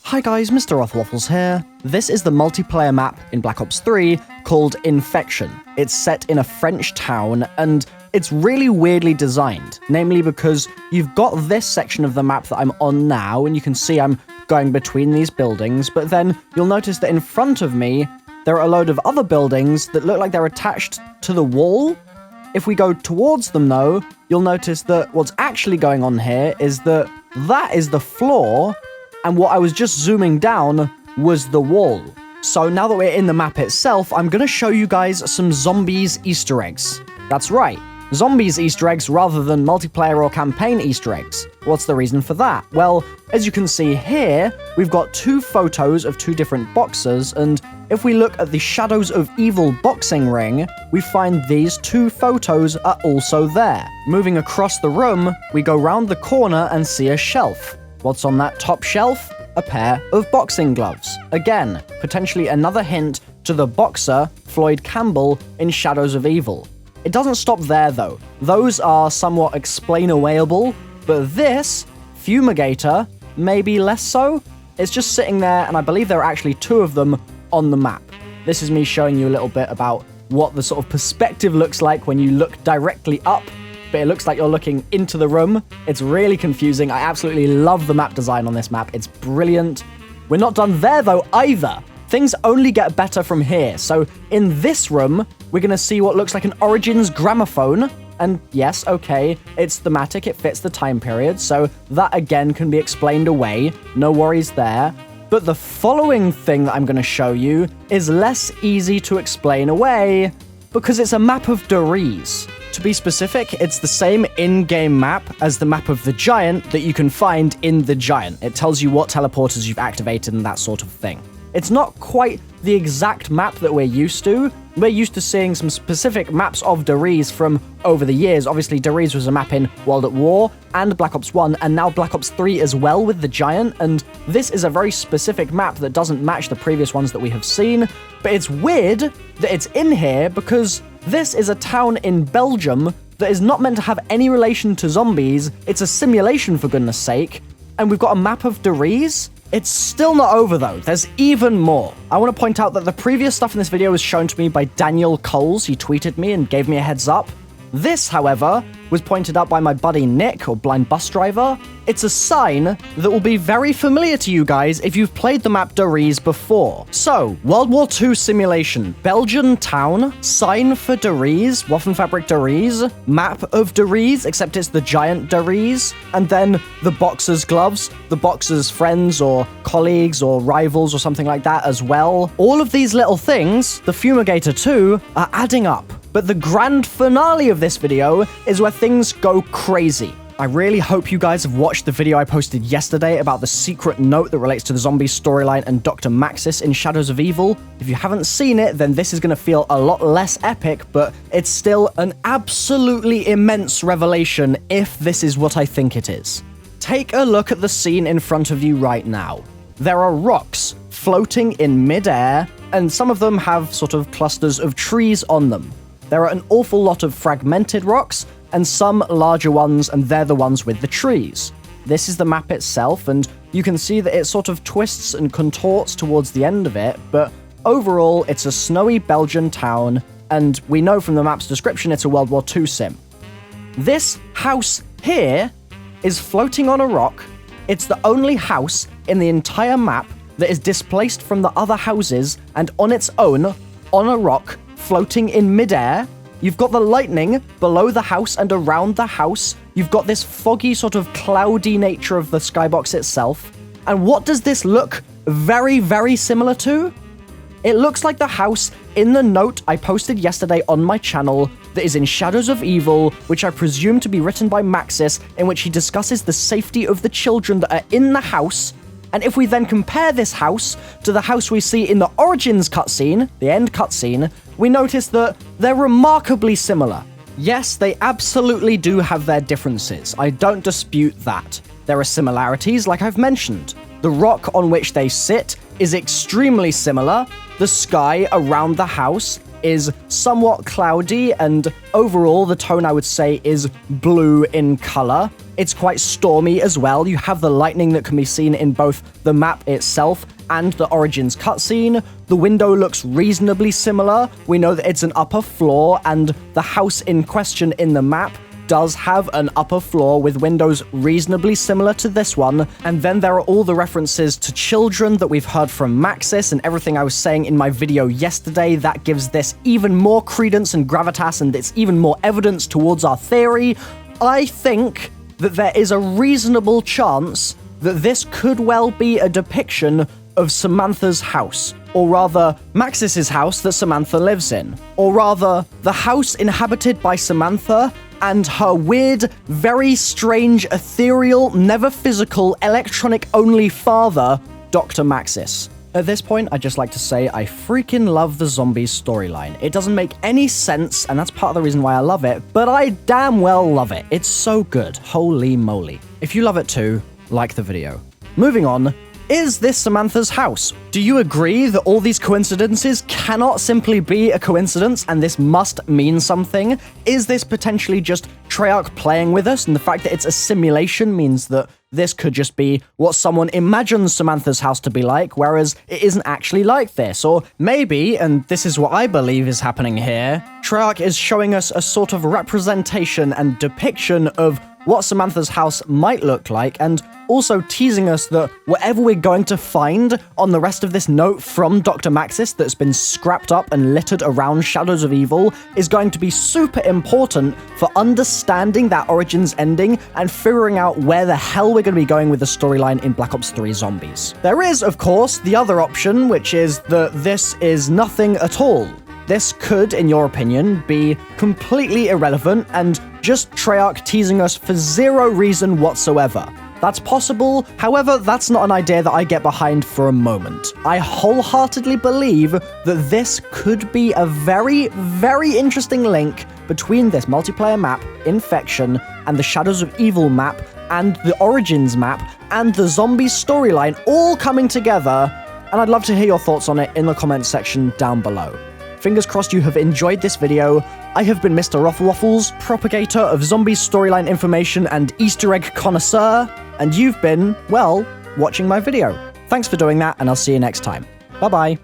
Hi guys, MrRoflWaffles here. This is the multiplayer map in Black Ops 3 called Infection. It's set in a French town, and it's really weirdly designed, namely because you've got this section of the map that I'm on now, and you can see I'm going between these buildings, but then you'll notice that in front of me, there are a load of other buildings that look like they're attached to the wall. If we go towards them though, you'll notice that what's actually going on here is that is the floor, and what I was just zooming down was the wall. So now that we're in the map itself, I'm going to show you guys some Zombies Easter eggs. That's right, Zombies Easter eggs rather than multiplayer or campaign Easter eggs. What's the reason for that? Well, as you can see here, we've got two photos of two different boxers, and if we look at the Shadows of Evil boxing ring, we find these two photos are also there. Moving across the room, we go round the corner and see a shelf. What's on that top shelf? A pair of boxing gloves. Again, potentially another hint to the boxer, Floyd Campbell, in Shadows of Evil. It doesn't stop there though. Those are somewhat explain-awayable, but this, Fumigator, maybe less so. It's just sitting there, and I believe there are actually two of them on the map. This is me showing you a little bit about what the sort of perspective looks like when you look directly up, but it looks like you're looking into the room. It's really confusing. I absolutely love the map design on this map. It's brilliant. We're not done there though either. Things only get better from here. So in this room, we're going to see what looks like an Origins gramophone. And yes, okay, it's thematic, it fits the time period, so that again can be explained away. No worries there. But the following thing that I'm going to show you is less easy to explain away because it's a map of Riese. To be specific, it's the same in-game map as the map of the Giant that you can find in the Giant. It tells you what teleporters you've activated and that sort of thing. It's not quite the exact map that we're used to. We're used to seeing some specific maps of Riese from over the years. Obviously, Riese was a map in World at War and Black Ops 1, and now Black Ops 3 as well with the Giant, and this is a very specific map that doesn't match the previous ones that we have seen, but it's weird that it's in here because this is a town in Belgium that is not meant to have any relation to zombies. It's a simulation, for goodness sake, and we've got a map of Riese. It's still not over though, there's even more. I want to point out that the previous stuff in this video was shown to me by Daniel Coles. He tweeted me and gave me a heads up. This, however, was pointed out by my buddy Nick, or BlindBusDrivr. It's a sign that will be very familiar to you guys if you've played the map Riese before. So, World War II simulation, Belgian town, sign for Riese, Waffenfabrik Riese, map of Riese, except it's the Giant Riese, and then the boxer's gloves, the boxer's friends or colleagues or rivals or something like that as well. All of these little things, the Fumigator too, are adding up. But the grand finale of this video is where things go crazy. I really hope you guys have watched the video I posted yesterday about the secret note that relates to the Zombies storyline and Dr. Maxis in Shadows of Evil. If you haven't seen it, then this is going to feel a lot less epic, but it's still an absolutely immense revelation if this is what I think it is. Take a look at the scene in front of you right now. There are rocks floating in midair, and some of them have sort of clusters of trees on them. There are an awful lot of fragmented rocks, and some larger ones, and they're the ones with the trees. This is the map itself, and you can see that it sort of twists and contorts towards the end of it, but overall, it's a snowy Belgian town, and we know from the map's description it's a World War II sim. This house here is floating on a rock. It's the only house in the entire map that is displaced from the other houses and on its own, on a rock, floating in midair. You've got the lightning below the house and around the house. You've got this foggy sort of cloudy nature of the skybox itself. And what does this look very, very similar to? It looks like the house in the note I posted yesterday on my channel that is in Shadows of Evil, which I presume to be written by Maxis, in which he discusses the safety of the children that are in the house. And if we then compare this house to the house we see in the Origins cutscene, the end cutscene, we notice that they're remarkably similar. Yes, they absolutely do have their differences. I don't dispute that. There are similarities, like I've mentioned. The rock on which they sit is extremely similar. The sky around the house is somewhat cloudy, and overall the tone I would say is blue in color. It's quite stormy as well. You have the lightning that can be seen in both the map itself and the Origins cutscene. The window looks reasonably similar. We know that it's an upper floor, and the house in question in the map does have an upper floor with windows reasonably similar to this one. And then there are all the references to children that we've heard from Maxis and everything I was saying in my video yesterday. That gives this even more credence and gravitas, and it's even more evidence towards our theory. I think that there is a reasonable chance that this could well be a depiction of Samantha's house, or rather, Maxis's house that Samantha lives in, or rather, the house inhabited by Samantha and her weird, very strange, ethereal, never physical, electronic-only father, Dr. Maxis. At this point, I'd just like to say I freaking love the Zombies storyline. It doesn't make any sense, and that's part of the reason why I love it, but I damn well love it. It's so good. Holy moly. If you love it too, like the video. Moving on, is this Samantha's house? Do you agree that all these coincidences cannot simply be a coincidence and this must mean something? Is this potentially just Treyarch playing with us, and the fact that it's a simulation means that this could just be what someone imagines Samantha's house to be like, whereas it isn't actually like this? Or maybe, and this is what I believe is happening here, Treyarch is showing us a sort of representation and depiction of what Samantha's house might look like, and also teasing us that whatever we're going to find on the rest of this note from Dr. Maxis that's been scrapped up and littered around Shadows of Evil is going to be super important for understanding that Origins ending and figuring out where the hell we're going to be going with the storyline in Black Ops 3 Zombies. There is, of course, the other option, which is that this is nothing at all. This could, in your opinion, be completely irrelevant and just Treyarch teasing us for zero reason whatsoever. That's possible, however, that's not an idea that I get behind for a moment. I wholeheartedly believe that this could be a very, very interesting link between this multiplayer map, Infection, and the Shadows of Evil map, and the Origins map, and the Zombies storyline all coming together, and I'd love to hear your thoughts on it in the comments section down below. Fingers crossed you have enjoyed this video. I have been MrRoflWaffles, propagator of Zombies storyline information and Easter egg connoisseur, and you've been, well, watching my video. Thanks for doing that, and I'll see you next time. Bye-bye.